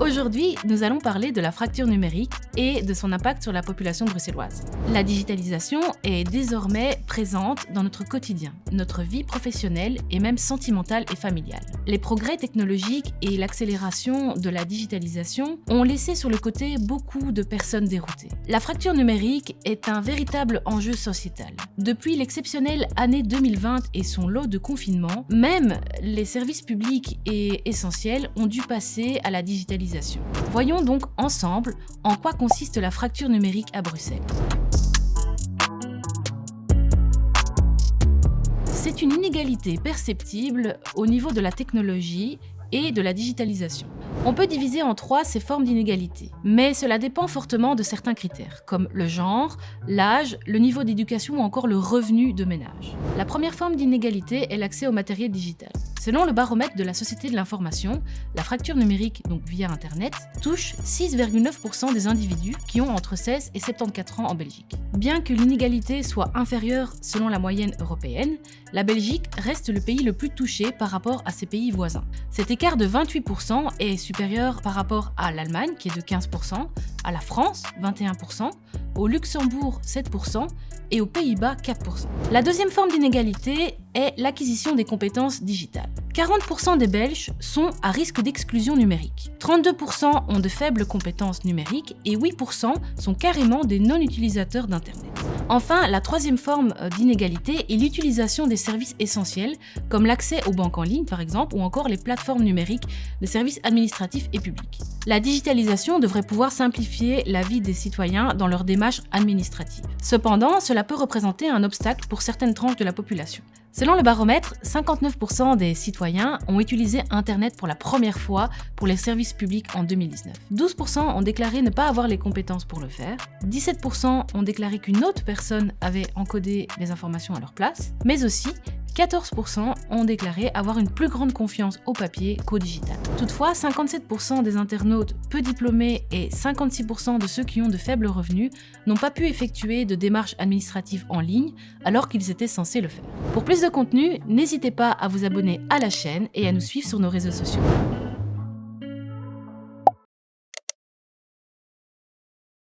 Aujourd'hui, nous allons parler de la fracture numérique et de son impact sur la population bruxelloise. La digitalisation est désormais présente dans notre quotidien, notre vie professionnelle et même sentimentale et familiale. Les progrès technologiques et l'accélération de la digitalisation ont laissé sur le côté beaucoup de personnes déroutées. La fracture numérique est un véritable enjeu sociétal. Depuis l'exceptionnelle année 2020 et son lot de confinement, même les services publics et essentiels ont dû passer à la digitalisation. Voyons donc ensemble en quoi consiste la fracture numérique à Bruxelles. C'est une inégalité perceptible au niveau de la technologie et de la digitalisation. On peut diviser en trois ces formes d'inégalité, mais cela dépend fortement de certains critères, comme le genre, l'âge, le niveau d'éducation ou encore le revenu de ménage. La première forme d'inégalité est l'accès au matériel digital. Selon le baromètre de la Société de l'information, la fracture numérique, donc via Internet, touche 6,9% des individus qui ont entre 16 et 74 ans en Belgique. Bien que l'inégalité soit inférieure selon la moyenne européenne, la Belgique reste le pays le plus touché par rapport à ses pays voisins. Cet écart de 28% est supérieur par rapport à l'Allemagne, qui est de 15%, à la France, 21%, au Luxembourg, 7%, et aux Pays-Bas, 4%. La deuxième forme d'inégalité est l'acquisition des compétences digitales. 40% des Belges sont à risque d'exclusion numérique. 32% ont de faibles compétences numériques et 8% sont carrément des non-utilisateurs d'Internet. Enfin, la troisième forme d'inégalité est l'utilisation des services essentiels, comme l'accès aux banques en ligne par exemple, ou encore les plateformes numériques de services administratifs et publics. La digitalisation devrait pouvoir simplifier la vie des citoyens dans leurs démarches administratives. Cependant, cela peut représenter un obstacle pour certaines tranches de la population. Selon le baromètre, 59% des citoyens ont utilisé Internet pour la première fois pour les services publics en 2019. 12% ont déclaré ne pas avoir les compétences pour le faire. 17% ont déclaré qu'une autre personne avait encodé les informations à leur place. Mais aussi, 14% ont déclaré avoir une plus grande confiance au papier qu'au digital. Toutefois, 57% des internautes peu diplômés et 56% de ceux qui ont de faibles revenus n'ont pas pu effectuer de démarches administratives en ligne alors qu'ils étaient censés le faire. Pour plus de contenu, n'hésitez pas à vous abonner à la chaîne et à nous suivre sur nos réseaux sociaux.